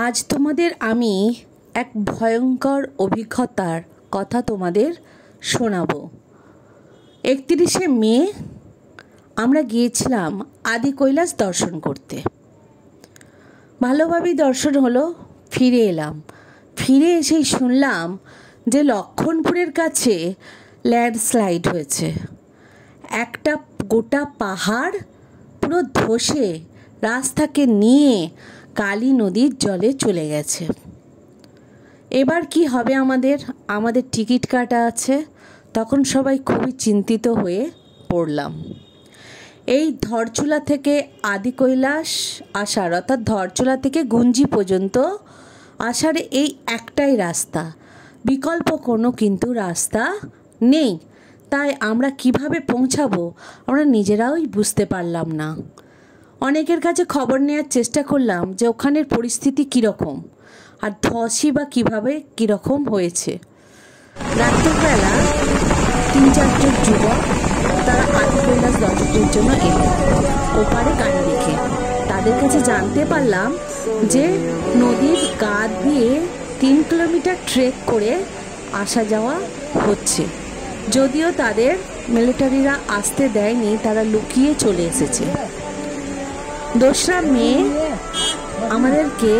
আজ তোমাদের আমি এক ভয়ঙ্কর অভিজ্ঞতার কথা তোমাদের শোনাবো। 31শে মে আমরা গিয়েছিলাম আদি কৈলাস দর্শন করতে। ভালোভাবেই দর্শন হলো, ফিরে এলাম। ফিরে এসেই শুনলাম যে লক্ষণপুরের কাছে ল্যান্ডস্লাইড হয়েছে। একটা গোটা পাহাড় পুরো ধসে রাস্তাকে নিয়ে কালী নদীর জলে চলে গেছে। এবার কি হবে আমাদের টিকিট কাটা আছে। তখন সবাই খুবই চিন্তিত হয়ে পড়লাম। এই ধরচুলা থেকে আদি কৈলাস আসার, অর্থাৎ ধরচুলা থেকে গুঞ্জি পর্যন্ত আসার এই একটাই রাস্তা, বিকল্প কোনো কিন্তু রাস্তা নেই। তাই আমরা কিভাবে পৌঁছাবো আমরা নিজেরাই বুঝতে পারলাম না। অনেকের কাছে খবর নেওয়ার চেষ্টা করলাম যে ওখানের পরিস্থিতি কীরকম আর ধসই বা কীভাবে কীরকম হয়েছে। রাত্রিবেলা 3-4জন যুবক তারা আদি কৈলাস দর্শনের জন্য এলো ওপারে গাড়ি রেখে। তাদের কাছে জানতে পারলাম যে নদীর গা দিয়ে 3 কিলোমিটার ট্রেক করে আসা যাওয়া হচ্ছে। যদিও তাদের মিলিটারিরা আসতে দেয়নি, তারা লুকিয়ে চলে এসেছে। 2রা মে আমাদেরকে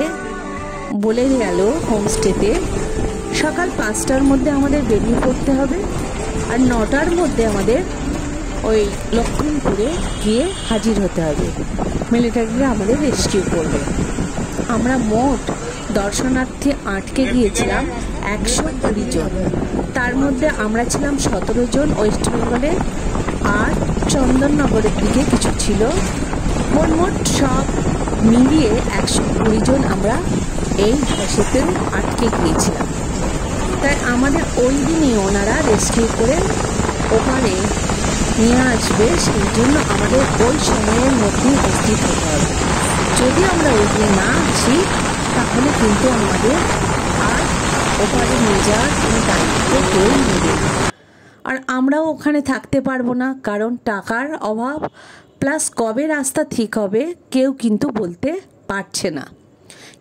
বলে গেল হোমস্টেতে সকাল 5টার মধ্যে আমাদের বেরিয়ে পড়তে হবে, আর 9টার মধ্যে আমাদের ওই লক্ষণপুরে গিয়ে হাজির হতে হবে। মিলিটারিরা আমাদের রেস্কিউ করবে। আমরা মোট দর্শনার্থী আটকে গিয়েছিলাম 120 জন। তার মধ্যে আমরা ছিলাম 17 জন ওয়েস্ট বেঙ্গলে, আর চন্দননগরের দিকে কিছু ছিল। মোট সব মিলিয়ে 120 জন আমরা এই ধসেতে আটকে গিয়েছিলাম। তাই আমাদের ওই দিনই ওনারা রেস্কিউ করে ওখানে নিয়ে আসবে, সেই জন্য আমাদের ওই সময়ের মধ্যেই উপস্থিত হতে হবে। যদি আমরা ওই দিন না আসি তাহলে কিন্তু আমাদের আর ওখানে নিয়ে যাওয়ার কোনো দায়িত্ব কেউ নেবে। আর আমরাও ওখানে থাকতে পারবো না, কারণ টাকার অভাব, প্লাস কবে রাস্তা ঠিক হবে কেউ কিন্তু বলতে পারছে না।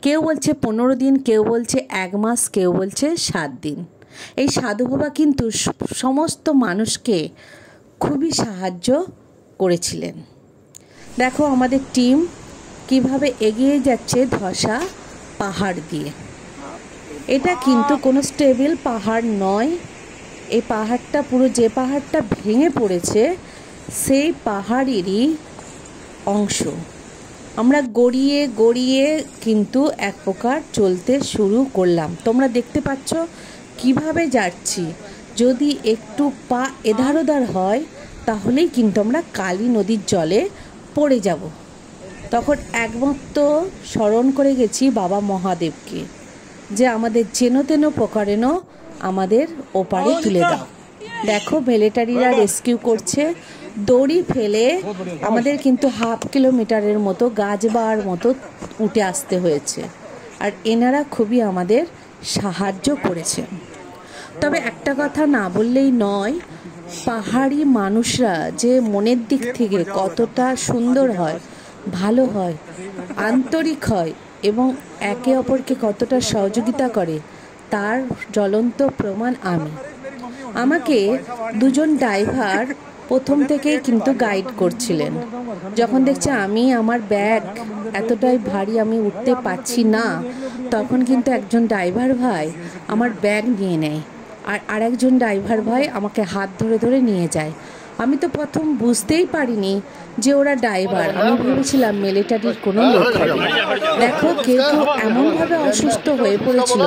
কেউ বলছে 15 দিন, কেউ বলছে 1 মাস, কেউ বলছে 7 দিন। এই সাধু বাবা কিন্তু সমস্ত মানুষকে খুবই সাহায্য করেছিলেন। দেখো আমাদের টিম কিভাবে এগিয়ে যাচ্ছে ধসা পাহাড় দিয়ে। এটা কিন্তু কোনো স্টেবল পাহাড় নয়। এই পাহাড়টা পুরো, যে পাহাড়টা ভেঙে পড়েছে সেই পাহাড়েরই অংশ। আমরা গড়িয়ে গড়িয়ে কিন্তু এক প্রকার চলতে শুরু করলাম। তোমরা দেখতে পাচ্ছ কিভাবে যাচ্ছি। যদি একটু পা এধার ওধার হয় তাহলেই কিন্তু আমরা কালী নদীর জলে পড়ে যাব। তখন একমাত্র স্মরণ করে গেছি বাবা মহাদেবকে, যে আমাদের যেন তেন প্রকারেণ আমাদের ওপারে তুলে দাও। দেখো মিলিটারিরা রেস্কিউ করছে। দড়ি ফেলে আমাদের কিন্তু 1/2 কিলোমিটারের মতো গাছবার মতো উঠে আসতে হয়েছে, আর এনারা খুবই আমাদের সাহায্য করেছে। তবে একটা কথা না বললেই নয়, পাহাড়ি মানুষরা যে মনের দিক থেকে কতটা সুন্দর হয়, ভালো হয়, আন্তরিক হয় এবং একে অপরকে কতটা সহযোগিতা করে তার জ্বলন্ত প্রমাণ আমি। আমাকে 2 জন ড্রাইভার প্রথম থেকেই কিন্তু গাইড করছিলেন। যখন দেখছে আমার ব্যাগ এতটাই ভারী, আমি উঠতে পারছি না, তখন কিন্তু একজন ড্রাইভার ভাই আমার ব্যাগ নিয়ে নেয়, আর আরেকজন ড্রাইভার ভাই আমাকে হাত ধরে ধরে নিয়ে যায়। আমি তো প্রথম বুঝতেই পারিনি যে ওরা ড্রাইভার, আমি ভেবেছিলাম মিলিটারির কোনো লোক হবে। দেখো কেউ কেউ এমনভাবে অসুস্থ হয়ে পড়েছিল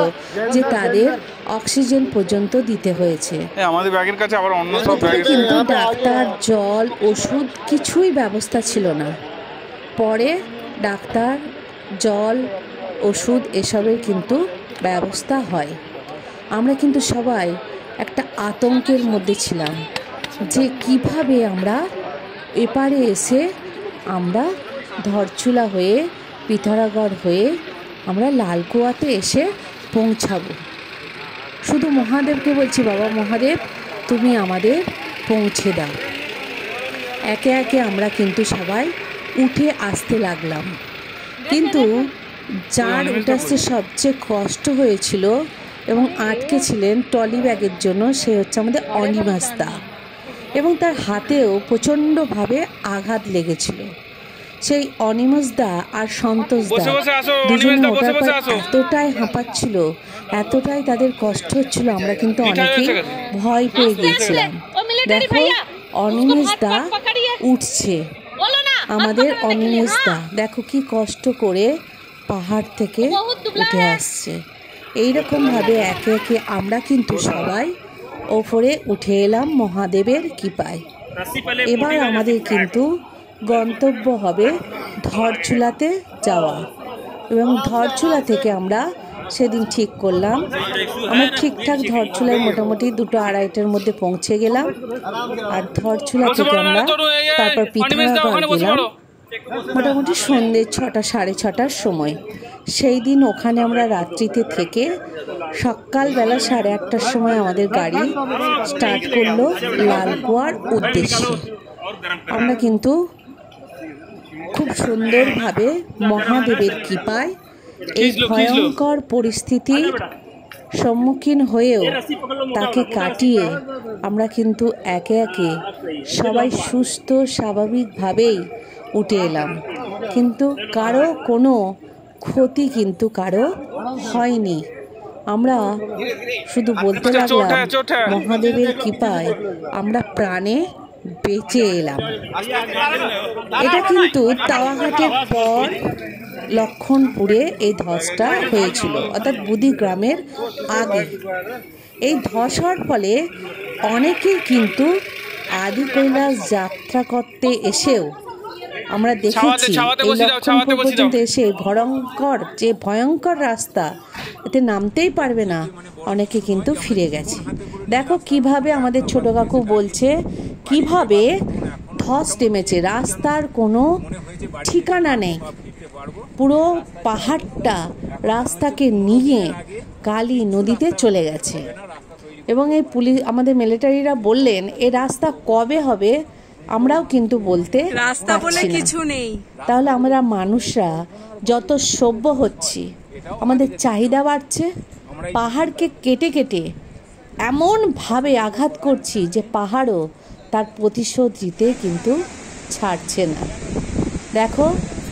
যে তাদের অক্সিজেন পর্যন্ত দিতে হয়েছে। আমাদের ব্যাগের কাছে আবার অন্য সব ব্যাগ, কিন্তু ডাক্তার, জল, ওষুধ কিছুই ব্যবস্থা ছিল না। পরে ডাক্তার, জল, ওষুধ এসবের কিন্তু ব্যবস্থা হয়। আমরা কিন্তু সবাই একটা আতঙ্কের মধ্যে ছিলাম যে কিভাবে আমরা এপারে এসে আমরা ধরচুলা হয়ে, পিথরাগড় হয়ে আমরা লালকুয়াতে এসে পৌঁছাবো। শুধু মহাদেবকে বলছি, বাবা মহাদেব তুমি আমাদের পৌঁছে দাও। একে একে আমরা কিন্তু সবাই উঠে আসতে লাগলাম। কিন্তু যার উঠে আসতে সবচেয়ে কষ্ট হয়েছিল এবং আটকে ছিলেন ট্রলি ব্যাগের জন্য সে হচ্ছে আমাদের অনিমাস দা, এবং তার হাতেও প্রচণ্ডভাবে আঘাত লেগেছিল। সেই অনিমাস দা আর সন্তোষ দা দুজনে ওঠার পর এতটাই হাঁপাচ্ছিল, এতটাই তাদের কষ্ট হচ্ছিল, আমরা কিন্তু অনেকেই ভয় পেয়ে গিয়েছিলাম। দেখো অনিমেষ দা উঠছে, আমাদের অনিমেষ দা দেখো কি কষ্ট করে পাহাড় থেকে উঠে আসছে। এইরকমভাবে একে একে আমরা কিন্তু সবাই ওপরে উঠে এলাম মহাদেবের কৃপায়। এবার আমাদের কিন্তু গন্তব্য হবে ধরছুলাতে যাওয়া, এবং ধরছুলা থেকে আমরা সেদিন ঠিক করলাম, আমরা ঠিকঠাক ধরছুলায় মোটামুটি 2-2:30টার মধ্যে পৌঁছে গেলাম। আর ধরছুলা থেকে আমরা তারপর পিঠাগড় গেলাম মোটামুটি সন্ধ্যে 6টা 6:30টার সময়। সেই দিন ওখানে আমরা রাত্রিতে থেকে সকালবেলা 8:30টার সময় আমাদের গাড়ি স্টার্ট করলো লালকুয়ার উদ্দেশ্যে। আমরা কিন্তু খুব সুন্দরভাবে মহাদেবের কৃপায় এই ভয়ঙ্কর পরিস্থিতির সম্মুখীন হয়েও তাকে কাটিয়ে আমরা কিন্তু একে একে সবাই সুস্থ স্বাভাবিকভাবেই উঠে এলাম, কিন্তু কারো কোনো ক্ষতি কিন্তু কারো হয়নি। আমরা শুধু বলতে লাগলাম মহাদেবের কৃপায় আমরা প্রাণে বেঁচে এলাম। এটা কিন্তু তাওয়াঘাটের পর লক্ষণপুরে এই ধসটা হয়েছিল, অর্থাৎ বুদি গ্রামের আগে। এই ধস হওয়ার ফলে অনেকেই কিন্তু আদি কৈলাস যাত্রা করতে এসেও আমরা দেখেছি এই লক্ষণপুর পর্যন্ত এসে ভয়ঙ্কর রাস্তা, এতে নামতেই পারবে না, অনেকে কিন্তু ফিরে গেছে। দেখো কিভাবে আমাদের ছোট কাকু বলছে কিভাবে ধস নেমেছে, রাস্তার কোনো ঠিকানা নেই, পুরো পাহাড়টা রাস্তাকে নিয়ে কালী নদীতে চলে গেছে। এবং এই পুলিশ আমাদের মিলিটারিরা বললেন এই রাস্তা কবে হবে আমরাও কিন্তু বলতে রাস্তা বলে কিছু নেই। তাহলে আমরা মানুষরা যত সভ্য হচ্ছি, আমাদের চাহিদা বাড়ছে, পাহাড়কে কেটে কেটে এমনভাবে আঘাত করছি যে পাহাড়ও তার প্রতিশোধ দিতে কিন্তু ছাড়ছে না। দেখো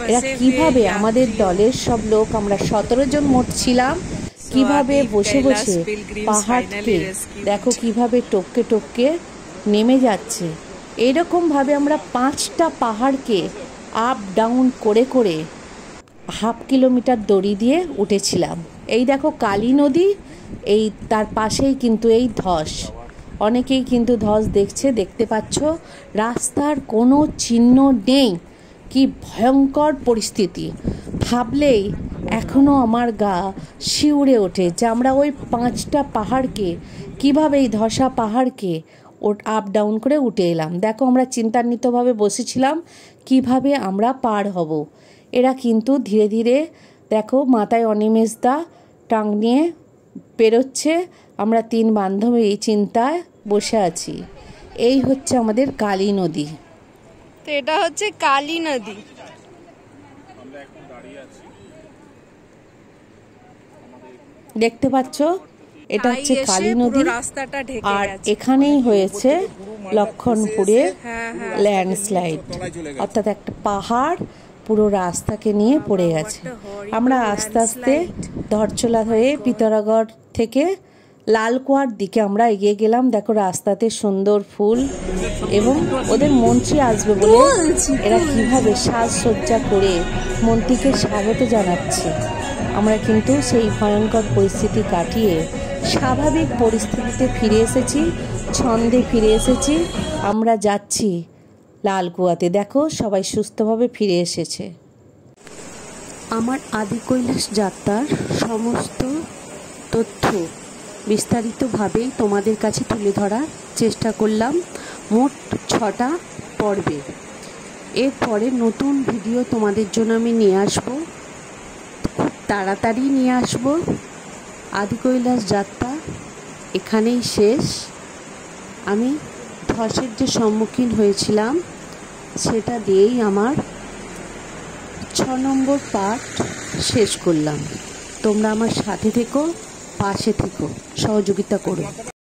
এরা কিভাবে আমাদের দলের সব লোক, আমরা 17 জন মোট ছিলাম, কিভাবে বসে বসে পাহাড়কে দেখো কিভাবে টপকে টপকে নেমে যাচ্ছে। এইরকমভাবে আমরা 5টা পাহাড়কে আপ ডাউন করে করে 1/2 কিলোমিটার দড়ি দিয়ে উঠেছিলাম। এই দেখো কালী নদী, এই তার পাশেই কিন্তু এই ধস, অনেকেই কিন্তু ধস দেখতে পাচ্ছ, রাস্তার কোনো চিহ্ন নেই। কি ভয়ঙ্কর পরিস্থিতি, ভাবলেই এখনও আমার গা শিউরে ওঠে যে আমরা ওই 5টা পাহাড়কে কিভাবে, এই ধসা পাহাড়কে আপ ডাউন করে উঠে এলাম। দেখো আমরা চিন্তান্বিতভাবে বসেছিলাম কিভাবে আমরা পার হব। এরা কিন্তু ধীরে ধীরে দেখো মাথায় অনিমেষ দা টাং নিয়ে পেরোচ্ছে, আমরা 3 বান্ধবী এই চিন্তায় বসে আছি। এই হচ্ছে আমাদের কালী নদী। তো এটা হচ্ছে কালী নদী। দেখতে পাচ্ছ এটা হচ্ছে কালী নদী, আর এখানেই হয়েছে লক্ষণপুরের ল্যান্ডস্লাইড, অর্থাৎ একটা পাহাড় পুরো রাস্তাকে নিয়ে পড়ে গেছে। আমরা আস্তে আস্তে ধরছলা হয়ে পিতরাগড় থেকে লালকুয়ার দিকে আমরা এগিয়ে গেলাম। দেখো রাস্তাতে সুন্দর ফুল, এবং ওদের মন্ত্রী আসবে বলে এরা কিভাবে সাজসজ্জা করে মন্ত্রীকে স্বাগত জানাচ্ছে। আমরা কিন্তু সেই ভয়ঙ্কর পরিস্থিতি কাটিয়ে স্বাভাবিক পরিস্থিতিতে ফিরে এসেছি, ছন্দে ফিরে এসেছি। আমরা যাচ্ছি লালকুয়াতে, দেখো সবাই সুস্থভাবে ফিরে এসেছে। আমার আদি কৈলাস যাত্রার সমস্ত তথ্য বিস্তারিতভাবেই তোমাদের কাছে তুলে ধরার চেষ্টা করলাম মোট 6টা পর্বে। এরপরে নতুন ভিডিও তোমাদের জন্য আমি নিয়ে আসবো, খুব তাড়াতাড়ি নিয়ে আসবো। আদি কৈলাস যাত্রা এখানেই শেষ। আমি ধসের যে সম্মুখীন হয়েছিলাম সেটা দিয়েই আমার 6 নম্বর পার্ট শেষ করলাম। তোমরা আমার সাথে থেকো, পাশে থেকো, সহযোগিতা করো।